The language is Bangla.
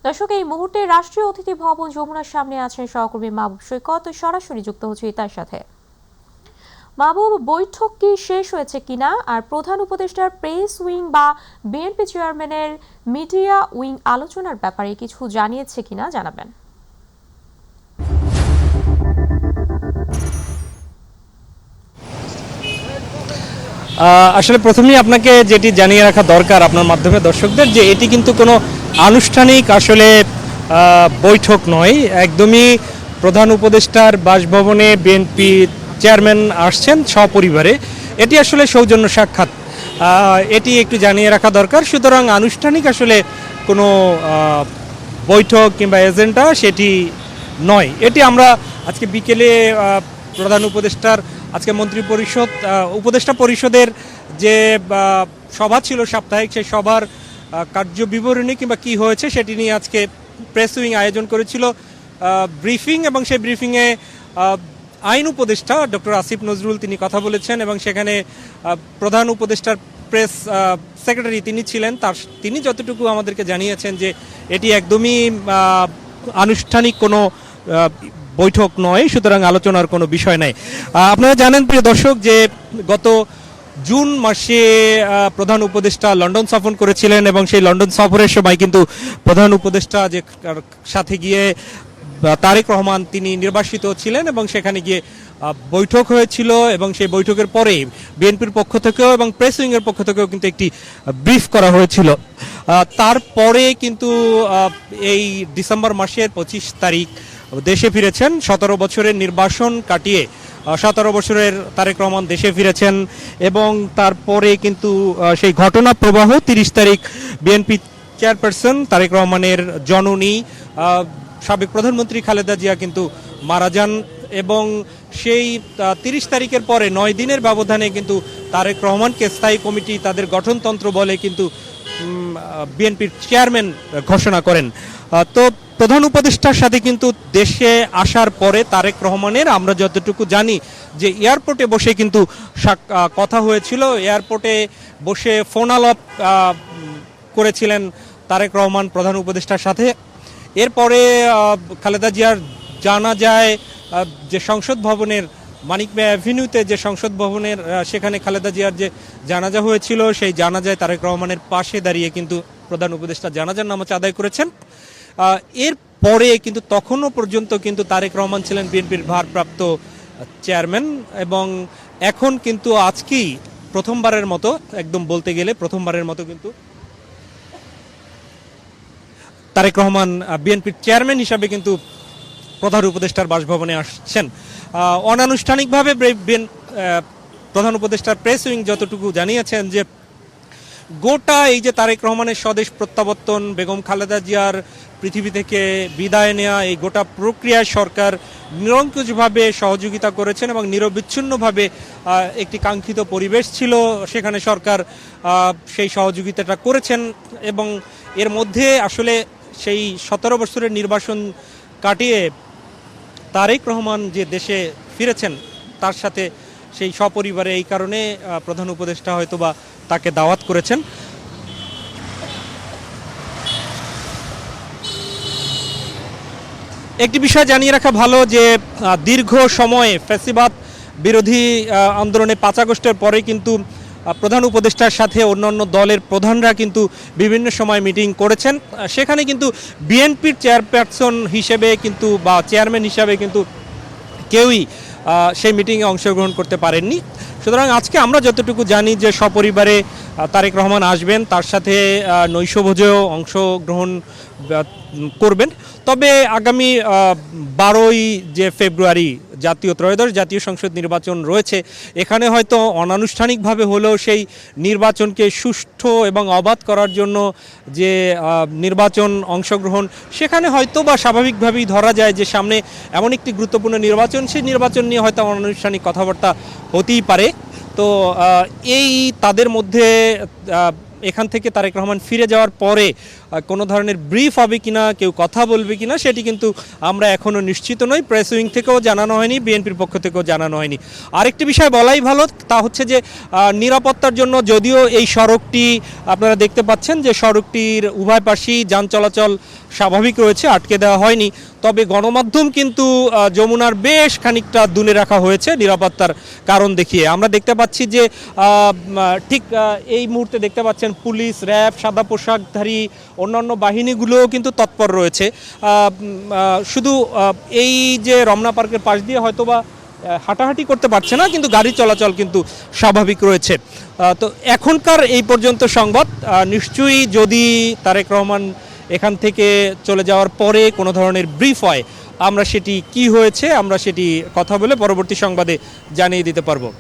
দর্শক, এই মুহূর্তে রাষ্ট্রীয় অতিথি ভবন যমুনার সামনে আছেন সহকর্মী মাহবুব সৈকত। সরাসরি যুক্ত হচ্ছে তার সাথে। মাহবুব, বৈঠক কি শেষ হয়েছে কিনা, আর প্রধান উপদেষ্টার প্রেস উইং বা বিএনপি চেয়ারম্যানের মিডিয়া উইং আলোচনার ব্যাপারে কিছু জানিয়েছে কিনা জানাবেন। আসলে প্রথমেই আপনাকে যেটি জানিয়ে রাখা দরকার আপনার মাধ্যমে দর্শকদের, যে এটি কিন্তু কোনো আনুষ্ঠানিক আসলে বৈঠক নয়। একদমই প্রধান উপদেষ্টার বাসভবনে বিএনপি চেয়ারম্যান আসছেন সপরিবারে। এটি আসলে সৌজন্য সাক্ষাৎ, এটি একটু জানিয়ে রাখা দরকার। সুতরাং আনুষ্ঠানিক আসলে কোনো বৈঠক কিংবা এজেন্ডা সেটি নয়। এটি আমরা আজকে বিকেলে প্রধান উপদেষ্টার আজকে মন্ত্রী পরিষদ উপদেষ্টা পরিষদের যে সভা ছিল সাপ্তাহিক, সেই সভার কার্য বিবরণী কিংবা কি হয়েছে সেটি নিয়ে আজকে প্রেস উইং আয়োজন করেছিল ব্রিফিং, এবং সেই ব্রিফিংয়ে আইন উপদেষ্টা ডক্টর আসিফ নজরুল তিনি কথা বলেছেন, এবং সেখানে প্রধান উপদেষ্টার প্রেস সেক্রেটারি তিনি ছিলেন, তিনি যতটুকু আমাদেরকে জানিয়েছেন যে এটি একদমই আনুষ্ঠানিক কোনো বৈঠক নয়, সুতরাং আলোচনার কোনো বিষয় নাই। আপনারা জানেন প্রিয় দর্শক যে গত জুন মাসে প্রধান উপদেষ্টা লন্ডন সফর করেছিলেন, এবং সেই লন্ডন সফরের সময় কিন্তু প্রধান উপদেষ্টা যে সাথে গিয়ে তারেক রহমান তিনি নির্বাসিত ছিলেন, এবং সেখানে গিয়ে বৈঠক হয়েছিল, এবং সেই বৈঠকের পরে বিএনপির পক্ষ থেকেও এবং প্রেস উইংয়ের পক্ষ থেকেও কিন্তু একটি ব্রিফ করা হয়েছিল। তারপরে কিন্তু এই ডিসেম্বর মাসের 25 তারিখ দেশে ফিরেছেন 17 বছরের নির্বাসন কাটিয়ে। 17 বছরের তারেক রহমান দেশে ফিরেছেন, এবং তারপরে কিন্তু সেই ঘটনা প্রবাহ 30 তারিখ বিএনপি চেয়ারপারসন তারেক রহমানের জননী সাবেক প্রধানমন্ত্রী খালেদা জিয়া কিন্তু মারা যান, এবং সেই 30 তারিখের পরে 9 দিনের ব্যবধানে কিন্তু তারেক রহমানকে স্থায়ী কমিটি তাদের গঠনতন্ত্র বলে কিন্তু বিএনপির চেয়ারম্যান ঘোষণা করেন। তো প্রধান উপদেষ্টার সাথে কিন্তু দেশে আসার পরে তারেক রহমানের আমরা যতটুকু জানি যে এয়ারপোর্টে বসে কিন্তু কথা হয়েছিল, এয়ারপোর্টে বসে ফোন আলাপ করেছিলেন তারেক রহমান প্রধান উপদেষ্টার সাথে। এরপরে খালেদা জিয়ার জানা যায় যে সংসদ ভবনের মানিক মিয়া অ্যাভিনিউতে যে সংসদ ভবনের সেখানে খালেদা জিয়ার যে জানাজা হয়েছিল, সেই জানাজায় তারেক রহমানের পাশে দাঁড়িয়ে কিন্তু প্রধান উপদেষ্টা জানাজার নামাজ আদায় করেছেন। এর পরে কিন্তু তখনও পর্যন্ত কিন্তু তারেক রহমান ছিলেন বিএনপির ভারপ্রাপ্ত চেয়ারম্যান, এবং এখন কিন্তু আজকেই প্রথমবারের মতো, একদম বলতে গেলে প্রথমবারের মতো কিন্তু তারেক রহমান বিএনপির চেয়ারম্যান হিসাবে কিন্তু প্রধান উপদেষ্টার বাসভবনে আসছেন। অনানুষ্ঠানিকভাবে প্রধান উপদেষ্টার প্রেস উইং যতটুকু জানিয়েছেন যে গোটা এই যে তারেক রহমানের স্বদেশ প্রত্যাবর্তন, বেগম খালেদা জিয়ার পৃথিবী থেকে বিদায় নেওয়া, এই গোটা প্রক্রিয়ায় সরকার নিরঙ্কুশভাবে সহযোগিতা করেছেন, এবং নিরবিচ্ছিন্নভাবে একটি কাঙ্ক্ষিত পরিবেশ ছিল সেখানে সরকার সেই সহযোগিতাটা করেছেন, এবং এর মধ্যে আসলে সেই 17 বছরের নির্বাসন কাটিয়ে তারেক রহমান যে দেশে ফিরেছেন তার সাথে সেই সপরিবারে, এই কারণে প্রধান উপদেষ্টা হয়তোবা তাকে দাওয়াত করেছেন। একটি বিষয় জানিয়ে রাখা ভালো যে দীর্ঘ সময়ে ফ্যাসিবাদ বিরোধী আন্দোলনে 5 আগস্টের পরে কিন্তু প্রধান উপদেষ্টার সাথে অন্যান্য দলের প্রধানরা কিন্তু বিভিন্ন সময় মিটিং করেছেন, সেখানে কিন্তু বিএনপির চেয়ারপারসন হিসেবে কিন্তু বা চেয়ারম্যান হিসাবে কিন্তু কেউই সেই মিটিংয়ে অংশগ্রহণ করতে পারেননি। সুতরাং আজকে আমরা যতটুকু জানি যে সপরিবারে তারেক রহমান আসবেন, তার সাথে নৈশভোজেও অংশগ্রহণ করবেন। তবে আগামী 12ই যে ফেব্রুয়ারি ত্রয়োদশ জাতীয় সংসদ নির্বাচন রয়েছে, এখানে হয়তো অনানুষ্ঠানিকভাবে হলেও সেই নির্বাচনকে সুষ্ঠু এবং অবাধ করার জন্য যে নির্বাচন অংশগ্রহণ, সেখানে হয়তো বা স্বাভাবিকভাবেই ধরা যায় যে সামনে এমন একটি গুরুত্বপূর্ণ নির্বাচন, সেই নির্বাচন নিয়ে হয়তো অনানুষ্ঠানিক কথাবার্তা হতেই পারে। তো এই তাদের মধ্যে এখান থেকে তারেক রহমান ফিরে যাওয়ার পরে কোনো ধরনের ব্রিফ হবে কিনা, কেউ কথা বলবে কিনা, সেটি কিন্তু আমরা এখনও নিশ্চিত নই। প্রেস উইং থেকেও জানানো হয়নি, বিএনপির পক্ষ থেকেও জানানো হয়নি। আরেকটি বিষয় বলাই ভালো, তা হচ্ছে যে নিরাপত্তার জন্য যদিও এই সড়কটি আপনারা দেখতে পাচ্ছেন যে সড়কটির উভয় পাশেই যান চলাচল স্বাভাবিক রয়েছে, আটকে দেওয়া হয়নি, তবে গণমাধ্যম কিন্তু যমুনার বেশ খানিকটা দূরে রাখা হয়েছে নিরাপত্তার কারণ দেখিয়ে। আমরা দেখতে পাচ্ছি যে ঠিক এই মুহূর্তে দেখতে পাচ্ছেন পুলিশ, র্যাব, সাদা পোশাকধারী অন্যান্য বাহিনীগুলোও কিন্তু তৎপর রয়েছে। শুধু এই যে রমনা পার্কের পাশ দিয়ে হয়তোবা হাঁটাহাঁটি করতে পারছে না, কিন্তু গাড়ি চলাচল কিন্তু স্বাভাবিক রয়েছে। তো এখনকার এই পর্যন্ত সংবাদ। নিশ্চয়ই যদি তারেক রহমান এখান থেকে চলে যাওয়ার পরে কোনো ধরনের ব্রিফ হয়, আমরা সেটি কি হয়েছে আমরা সেটি কথা বলে পরবর্তী সংবাদে জানিয়ে দিতে পারবো।